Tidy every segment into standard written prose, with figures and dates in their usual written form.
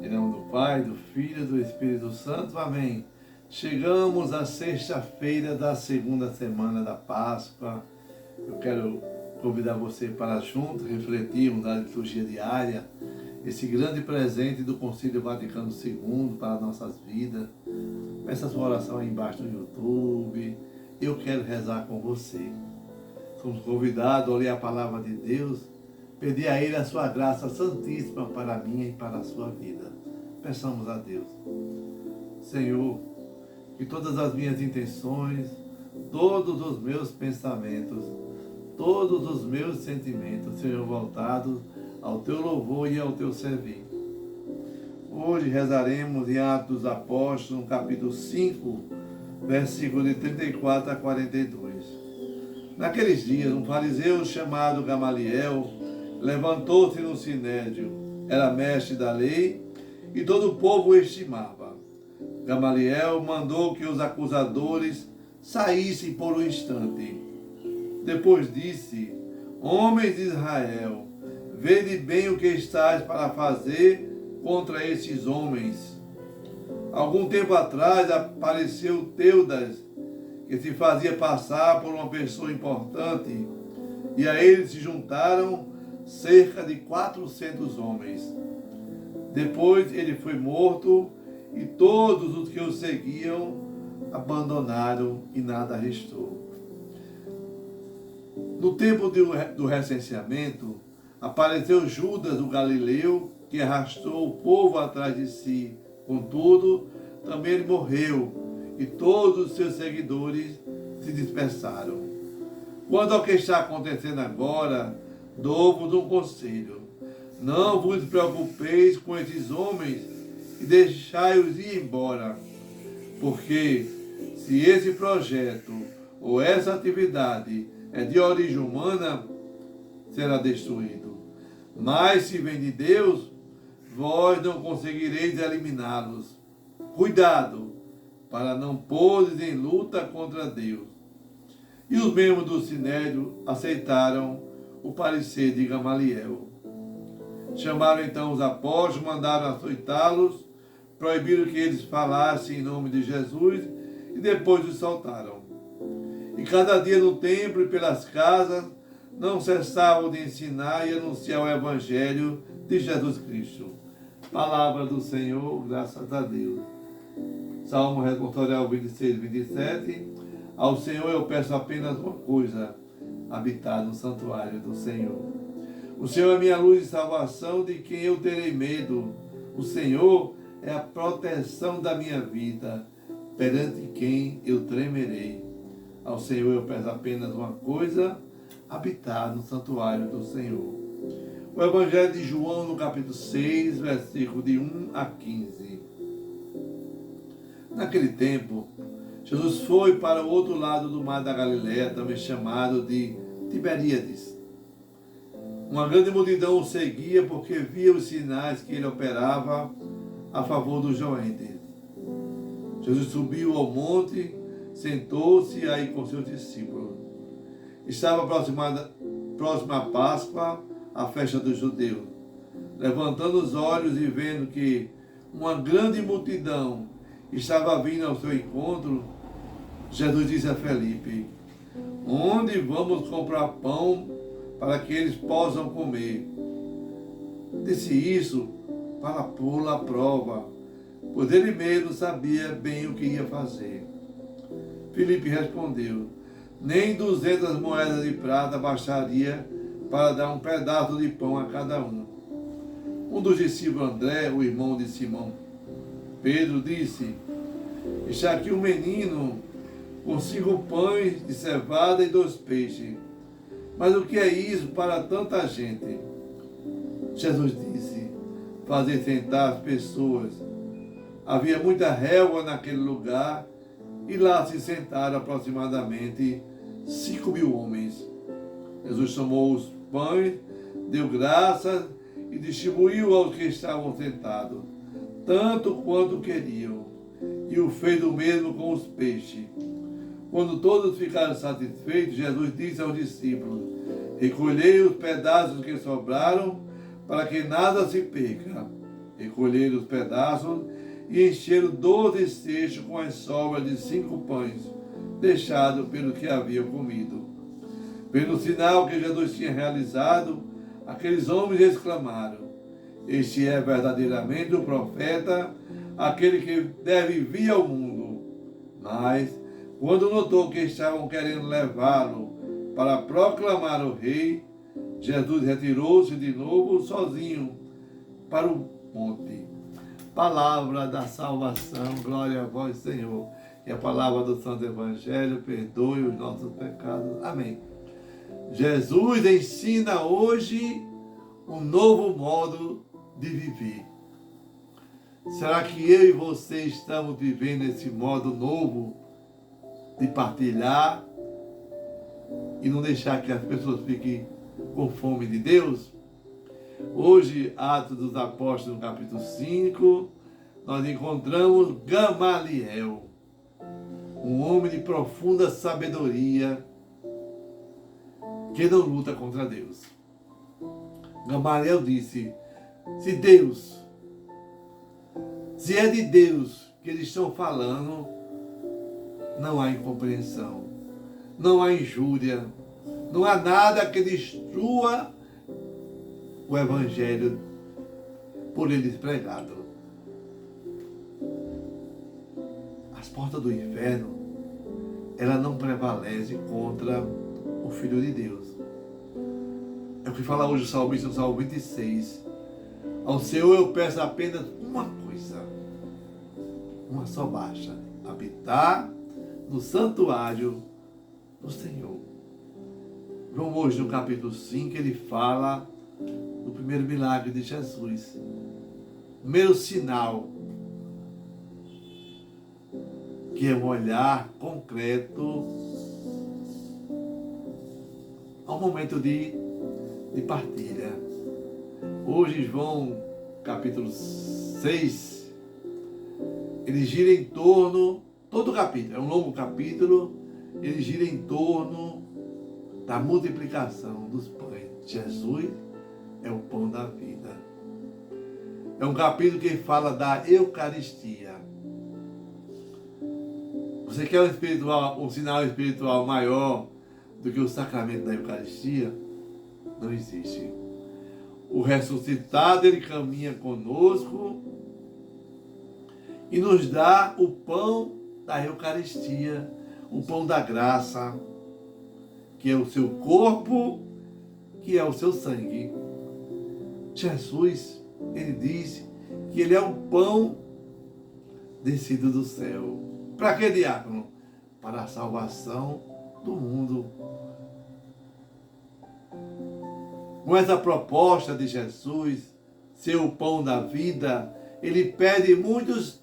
Em nome do Pai, do Filho e do Espírito Santo. Amém. Chegamos à sexta-feira da segunda semana da Páscoa. Eu quero convidar você para juntos refletirmos na liturgia diária esse grande presente do Concílio Vaticano II para nossas vidas. Peça sua oração aí embaixo no YouTube. Eu quero rezar com você. Somos convidados a ler a palavra de Deus, pedir a Ele a sua graça santíssima para a minha e para a sua vida. Peçamos a Deus. Senhor, que todas as minhas intenções, todos os meus pensamentos, todos os meus sentimentos sejam voltados ao Teu louvor e ao Teu servir. Hoje rezaremos em Atos dos Apóstolos, no capítulo 5, versículos de 34 a 42. Naqueles dias, um fariseu chamado Gamaliel levantou-se no sinédrio, era mestre da lei e todo o povo o estimava. Gamaliel mandou que os acusadores saíssem por um instante. Depois disse: homens de Israel, vede bem o que estáis para fazer contra esses homens. Algum tempo atrás apareceu Teudas, que se fazia passar por uma pessoa importante, e a ele se juntaram cerca de 400 homens. Depois ele foi morto e todos os que o seguiam abandonaram e nada restou. No tempo do recenseamento, apareceu Judas o Galileu, que arrastou o povo atrás de si. Contudo, também ele morreu e todos os seus seguidores se dispersaram. Quanto ao que está acontecendo agora, dou-vos um conselho. Não vos preocupeis com esses homens e deixai-os ir embora, porque se esse projeto ou essa atividade é de origem humana, será destruído. Mas se vem de Deus, vós não conseguireis eliminá-los. Cuidado, para não pôres em luta contra Deus. E os membros do Sinédrio aceitaram o parecer de Gamaliel. Chamaram então os apóstolos, mandaram açoitá-los, proibiram que eles falassem em nome de Jesus e depois os soltaram. E cada dia no templo e pelas casas não cessavam de ensinar e anunciar o Evangelho de Jesus Cristo. Palavra do Senhor, graças a Deus. Salmo responsorial 26, 27. Ao Senhor eu peço apenas uma coisa: habitar no santuário do Senhor. O Senhor é minha luz e salvação, de quem eu terei medo. O Senhor é a proteção da minha vida, perante quem eu tremerei. Ao Senhor eu peço apenas uma coisa: habitar no santuário do Senhor. O Evangelho de João, no capítulo 6, versículo de 1 a 15. Naquele tempo, Jesus foi para o outro lado do mar da Galileia, também chamado de Tiberíades. Uma grande multidão o seguia porque via os sinais que ele operava a favor dos doentes. Jesus subiu ao monte, sentou-se aí com seus discípulos. Estava próxima à Páscoa, a festa dos judeus. Levantando os olhos e vendo que uma grande multidão estava vindo ao seu encontro, Jesus disse a Felipe: onde vamos comprar pão para que eles possam comer? Disse isso para pô-lo à prova, pois ele mesmo sabia bem o que ia fazer. Felipe respondeu: nem 200 moedas de prata bastaria para dar um pedaço de pão a cada um. Um dos discípulos, André, o irmão de Simão Pedro, disse: está aqui um menino com 5 pães de cevada e 2 peixes. Mas o que é isso para tanta gente? Jesus disse: fazer sentar as pessoas. Havia muita relva naquele lugar e lá se sentaram aproximadamente 5.000 homens. Jesus tomou os pães, deu graças e distribuiu aos que estavam sentados, tanto quanto queriam, e o fez o mesmo com os peixes. Quando todos ficaram satisfeitos, Jesus disse aos discípulos: recolhei os pedaços que sobraram, para que nada se perca. Recolheram os pedaços e encheram 12 cestos com as sobras de 5 pães, deixados pelo que haviam comido. Pelo sinal que Jesus tinha realizado, aqueles homens exclamaram: este é verdadeiramente o profeta, aquele que deve vir ao mundo. Mas, quando notou que estavam querendo levá-lo para proclamar o rei, Jesus retirou-se de novo sozinho para o monte. Palavra da salvação, glória a vós, Senhor. E a palavra do Santo Evangelho perdoe os nossos pecados. Amém. Jesus ensina hoje um novo modo de viver. Será que eu e você estamos vivendo esse modo novo de partilhar e não deixar que as pessoas fiquem com fome de Deus? Hoje, Atos dos Apóstolos, no capítulo 5, nós encontramos Gamaliel, um homem de profunda sabedoria que não luta contra Deus. Gamaliel disse: se é de Deus que eles estão falando, não há incompreensão, não há injúria, não há nada que destrua o Evangelho por eles pregado. As portas do inferno, ela não prevalece contra o Filho de Deus. É o que fala hoje o salmista no Salmo 26. Ao Senhor eu peço apenas uma coisa, uma só baixa: habitar no santuário do Senhor. João hoje no capítulo 5, ele fala do primeiro milagre de Jesus. Primeiro sinal, que é um olhar concreto ao momento de partilha. Hoje, João, capítulo 6, ele gira em torno, todo o capítulo, é um longo capítulo, ele gira em torno da multiplicação dos pães. Jesus é o pão da vida. É um capítulo que fala da Eucaristia. Você quer um sinal espiritual maior do que o sacramento da Eucaristia? Não existe. O ressuscitado, ele caminha conosco e nos dá o pão da Eucaristia, o pão da graça, que é o seu corpo, que é o seu sangue. Jesus, ele diz que ele é o pão descido do céu. Para que, diácono? Para a salvação do mundo. Com essa proposta de Jesus, ser o pão da vida, ele pede muitos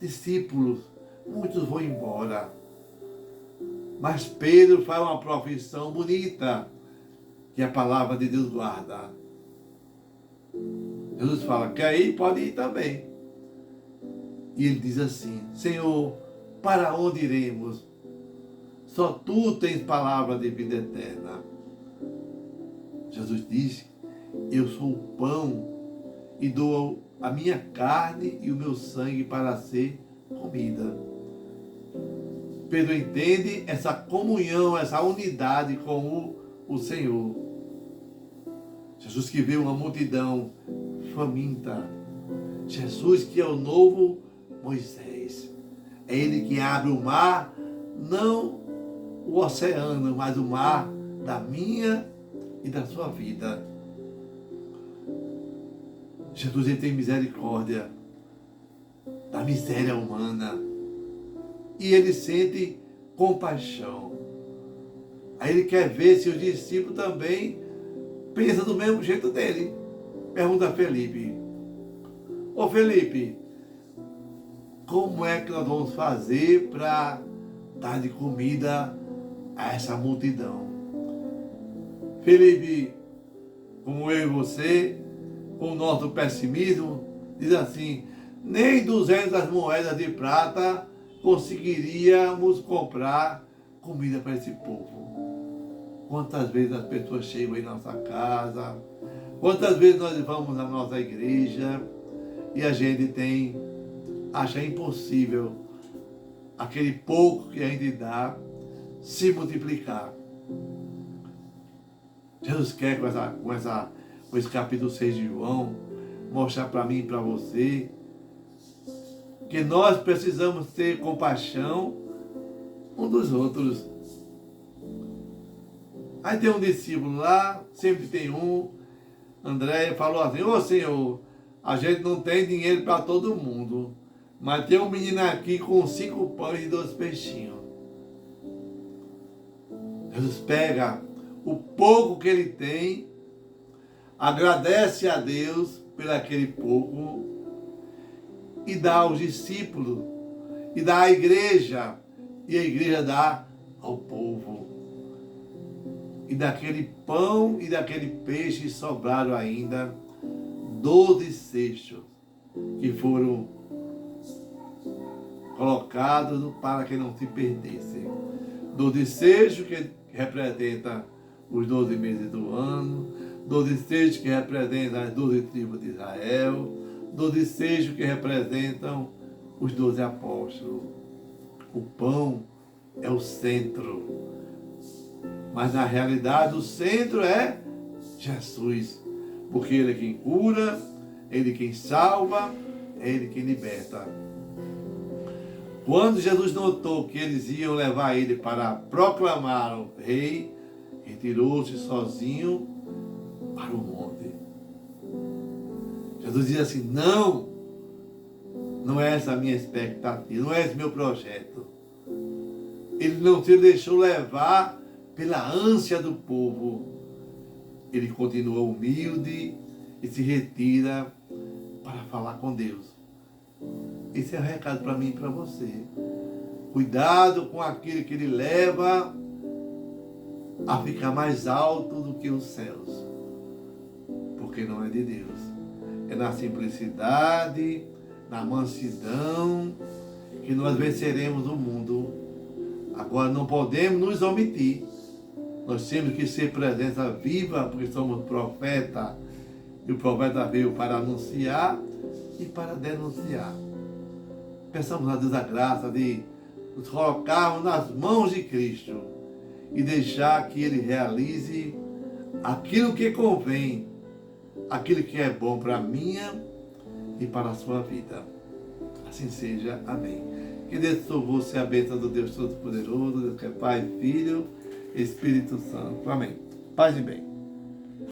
discípulos, muitos vão embora. Mas Pedro faz uma profissão bonita, que a palavra de Deus guarda. Jesus fala: quer ir? Pode ir também. E ele diz assim: Senhor, para onde iremos? Só tu tens palavra de vida eterna. Jesus disse: eu sou o pão e dou a minha carne e o meu sangue para ser comida. Pedro entende essa comunhão, essa unidade com o Senhor. Jesus que vê uma multidão faminta. Jesus que é o novo Moisés. É ele que abre o mar, não o oceano, mas o mar da minha e da sua vida. Jesus, ele tem misericórdia da miséria humana. E ele sente compaixão. Aí ele quer ver se os discípulos também pensam do mesmo jeito dele. Pergunta a Felipe: ô Felipe, como é que nós vamos fazer para dar de comida a essa multidão? Felipe, como eu e você, com o nosso pessimismo, diz assim: nem 200 moedas de prata conseguiríamos comprar comida para esse povo. Quantas vezes as pessoas chegam em nossa casa, quantas vezes nós vamos à nossa igreja e a gente acha impossível aquele pouco que a gente dá se multiplicar. Jesus quer com esse capítulo 6 de João mostrar para mim e para você que nós precisamos ter compaixão um dos outros. Aí tem um discípulo lá, sempre tem um, André falou assim: ô Senhor, a gente não tem dinheiro para todo mundo, mas tem um menino aqui com 5 pães e 2 peixinhos. Jesus pega o pouco que ele tem, agradece a Deus por aquele pouco e dá aos discípulos, e dá à igreja, e a igreja dá ao povo. E daquele pão e daquele peixe sobraram ainda 12 cestos que foram colocados para que não se perdessem. 12 cestos que representam os 12 meses do ano, 12 cestos que representam as 12 tribos de Israel, 12 cestos que representam os 12 apóstolos. O pão é o centro. Mas na realidade o centro é Jesus. Porque Ele é quem cura, Ele é quem salva, é Ele quem liberta. Quando Jesus notou que eles iam levar Ele para proclamar o rei, retirou-se sozinho para o monte. Jesus diz assim: não é essa a minha expectativa, não é esse meu projeto. Ele não se deixou levar pela ânsia do povo. Ele continua humilde e se retira para falar com Deus. Esse é o recado para mim e para você. Cuidado com aquele que ele leva a ficar mais alto do que os céus, porque não é de Deus. É na simplicidade, na mansidão, que nós venceremos o mundo. Agora não podemos nos omitir. Nós temos que ser presença viva, porque somos profeta. E o profeta veio para anunciar e para denunciar. Peçamos a Deus a graça de nos colocarmos nas mãos de Cristo e deixar que Ele realize aquilo que convém, aquilo que é bom para a minha e para a sua vida. Assim seja. Amém. Que Deus você a bênção do Deus Todo-Poderoso, Deus que é Pai, Filho, Espírito Santo. Amém. Paz e bem.